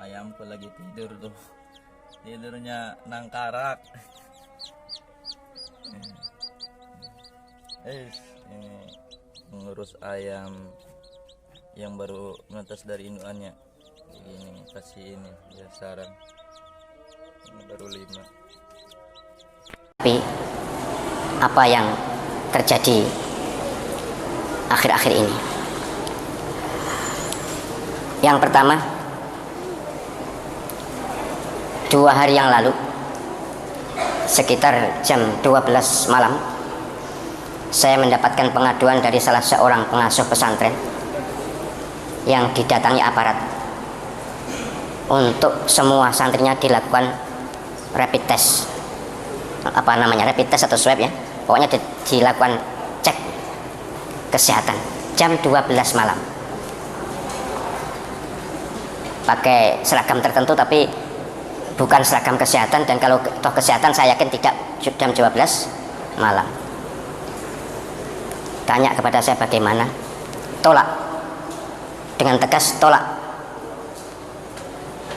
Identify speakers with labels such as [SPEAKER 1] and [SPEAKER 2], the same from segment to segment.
[SPEAKER 1] ayamku lagi tidur tuh, tidurnya nangkarak. Ini mengurus ayam yang baru menetas dari indukannya. Ini kasih ini ya sarang, ini baru 5.
[SPEAKER 2] Tapi apa yang terjadi akhir-akhir ini? Yang pertama, 2 hari yang lalu sekitar jam 12 malam saya mendapatkan pengaduan dari salah seorang pengasuh pesantren yang didatangi aparat untuk semua santrinya dilakukan rapid test. Apa namanya, rapid test atau swab ya, pokoknya dilakukan cek kesehatan jam 12 malam pakai seragam tertentu, tapi bukan seragam kesehatan, dan kalau toh kesehatan saya yakin tidak jam 12 malam. Tanya kepada saya bagaimana, tolak dengan tegas, tolak.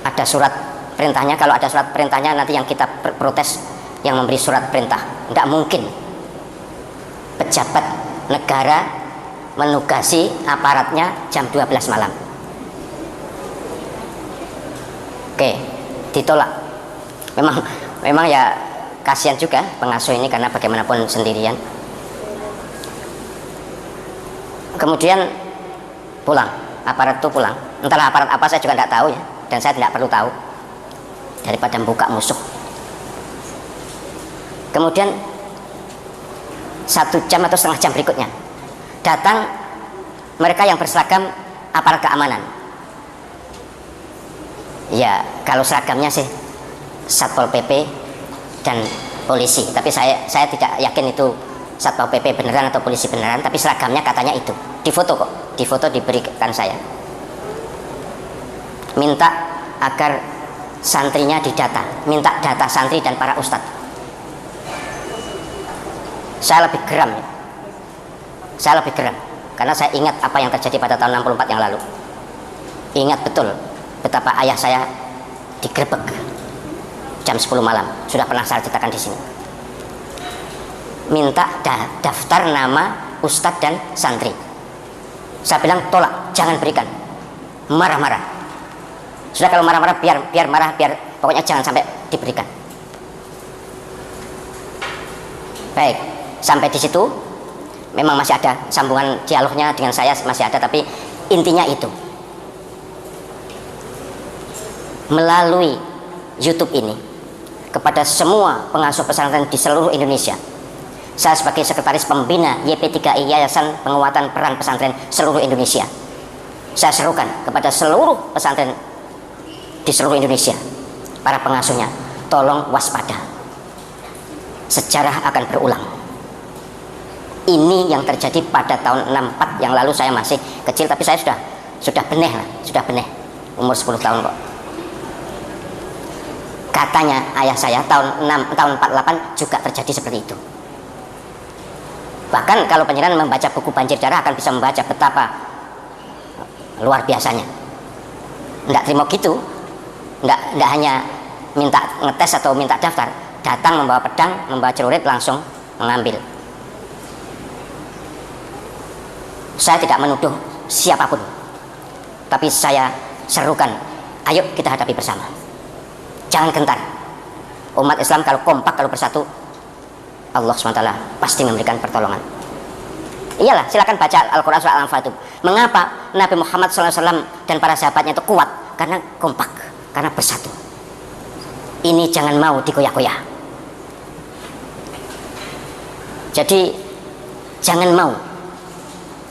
[SPEAKER 2] Ada surat perintahnya, kalau ada surat perintahnya nanti yang kita protes yang memberi surat perintah. Tidak mungkin pejabat negara menugasi aparatnya jam 12 malam. Oke, ditolak. Memang ya kasihan juga pengasuh ini, karena bagaimanapun sendirian. Kemudian pulang, aparat itu pulang. Entahlah aparat apa, saya juga tidak tahu ya, dan saya tidak perlu tahu daripada membuka musuh. Kemudian 1 jam atau setengah jam berikutnya datang mereka yang berseragam aparat keamanan. Ya kalau seragamnya sih Satpol PP dan polisi, tapi saya tidak yakin itu Satpol PP beneran atau polisi beneran, tapi seragamnya katanya itu. Difoto kok, difoto diberikan saya. Minta agar santrinya didata, minta data santri dan para ustadz. Saya lebih geram ya. Saya lebih geram karena saya ingat apa yang terjadi pada tahun 64 yang lalu. Ingat betul betapa ayah saya digerebek jam 10 malam. Sudah pernah saya ceritakan di sini. Minta daftar nama ustadz dan santri. Saya bilang tolak, jangan berikan. Marah-marah. Sudah kalau marah-marah biar marah, biar pokoknya jangan sampai diberikan. Baik, sampai di situ memang masih ada sambungan dialognya dengan saya, masih ada, tapi intinya itu. Melalui YouTube ini kepada semua pengasuh pesantren di seluruh Indonesia, saya sebagai sekretaris pembina YP3I, Yayasan Penguatan Peran Pesantren Seluruh Indonesia, saya serukan kepada seluruh pesantren di seluruh Indonesia, para pengasuhnya, tolong waspada. Sejarah akan berulang. Ini yang terjadi pada tahun 64 yang lalu. Saya masih kecil, tapi saya sudah beneh lah, sudah beneh, umur 10 tahun kok. Katanya ayah saya tahun 48 juga terjadi seperti itu. Bahkan kalau penjenengan membaca buku Banjir Darah akan bisa membaca betapa luar biasanya. Tidak terima gitu, tidak hanya minta ngetes atau minta daftar, datang membawa pedang, membawa celurit, langsung mengambil. Saya tidak menuduh siapapun, tapi saya serukan, ayo kita hadapi bersama. Jangan gentar. Umat Islam kalau kompak, kalau bersatu, Allah SWT pasti memberikan pertolongan. Iyalah, silakan baca Al-Quran surah Al-Anfal itu. Mengapa Nabi Muhammad SAW dan para sahabatnya itu kuat? Karena kompak, karena bersatu. Ini jangan mau digoyah-goyah. Jadi jangan mau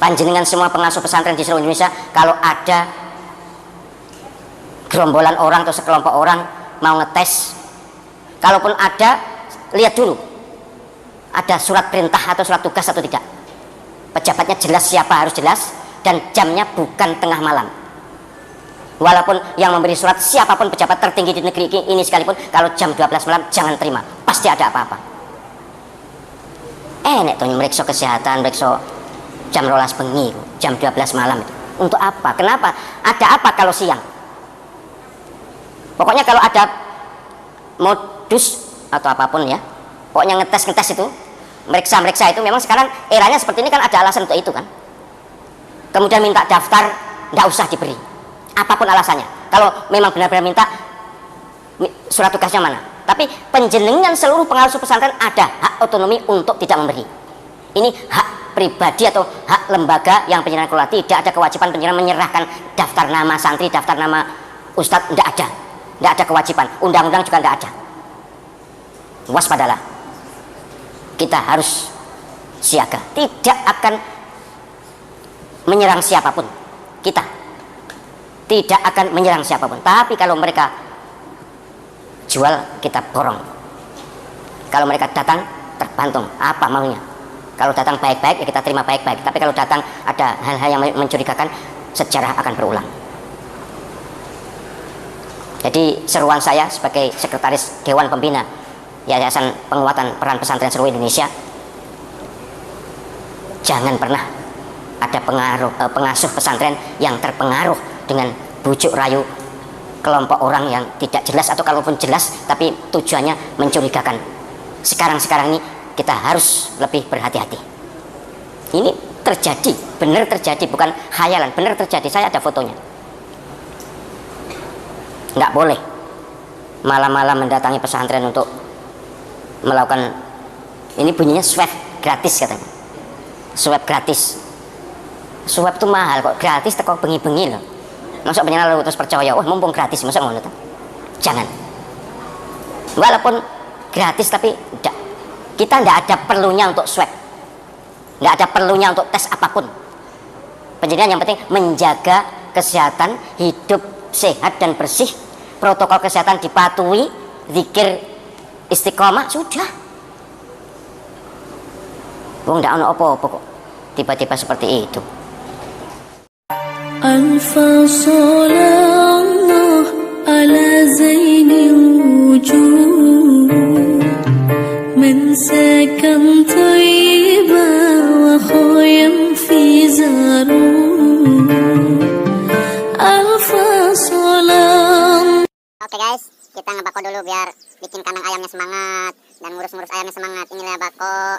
[SPEAKER 2] panjenengan semua pengasuh pesantren di seluruh Indonesia, kalau ada gerombolan orang atau sekelompok orang mau ngetes, kalaupun ada, lihat dulu ada surat perintah atau surat tugas atau tidak. Pejabatnya jelas, siapa harus jelas, dan jamnya bukan tengah malam. Walaupun yang memberi surat siapapun pejabat tertinggi di negeri ini sekalipun, kalau jam 12 malam jangan terima, pasti ada apa-apa. Nek tuh meriksa kesehatan, meriksa jam 12 bengi, jam 12 malam itu. Untuk apa? Kenapa? Ada apa kalau siang? Pokoknya kalau ada modus atau apapun ya, pokoknya ngetes itu, meriksa itu, memang sekarang eranya seperti ini kan, ada alasan untuk itu kan. Kemudian minta daftar, nggak usah diberi, apapun alasannya. Kalau memang benar-benar minta, surat tugasnya mana. Tapi penjenengan seluruh pengasuh pesantren ada hak otonomi untuk tidak memberi. Ini hak pribadi atau hak lembaga yang penjenengan kelola. Tidak ada kewajiban penjenengan menyerahkan daftar nama santri, daftar nama ustadz, tidak ada kewajiban. Undang-undang juga tidak ada. Waspadalah, kita harus siaga, tidak akan menyerang siapapun. Kita tidak akan menyerang siapapun. Tapi kalau mereka jual, kita borong. Kalau mereka datang, tergantung apa maunya. Kalau datang baik-baik, ya kita terima baik-baik. Tapi kalau datang ada hal-hal yang mencurigakan, sejarah akan berulang. Jadi seruan saya sebagai sekretaris Dewan Pembina Yayasan Penguatan Peran Pesantren Seluruh Indonesia, jangan pernah ada pengasuh pesantren yang terpengaruh dengan bujuk rayu kelompok orang yang tidak jelas, atau kalaupun jelas tapi tujuannya mencurigakan. Sekarang ini kita harus lebih berhati-hati. Ini terjadi, benar terjadi, bukan khayalan, benar terjadi. Saya ada fotonya. Nggak boleh malam-malam mendatangi pesantren untuk melakukan, ini bunyinya swab gratis katanya. Swab gratis. Swab itu mahal kok, gratis teko bengi-bengi loh. Masuk penyenar terus percaya, wah mumpung gratis, masa ngono tuh. Jangan. Walaupun gratis tapi tidak. Kita tidak ada perlunya untuk swab. Tidak ada perlunya untuk tes apapun. Penjenengan yang penting menjaga kesehatan, hidup sehat dan bersih, protokol kesehatan dipatuhi, zikir istiqomah, sudah. Wong ndak ono apa-apa kok tiba-tiba seperti itu.
[SPEAKER 3] Al-Fasalallah ala zainil wujud man sakan tayyiba wa khayam fi zaru Al-Fasalallah.
[SPEAKER 4] Oke guys, kita ngebako dulu biar bikin kandang ayamnya semangat dan ngurus-ngurus ayamnya semangat. Inilah bako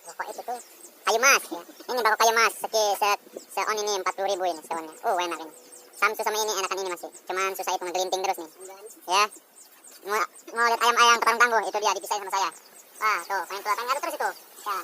[SPEAKER 4] apa itu tuh kayu mas ya. Ini bako kayu mas seon ini 40.000 ini seonnya. Oh enak ini. Samsu sama ini enakan ini masih. Cuman susah itu ngegelinting terus nih. Ya. Mau lihat ayam-ayam tangguh itu dia dipisahin sama saya. Wah tuh main kelihatan terus itu. Ya.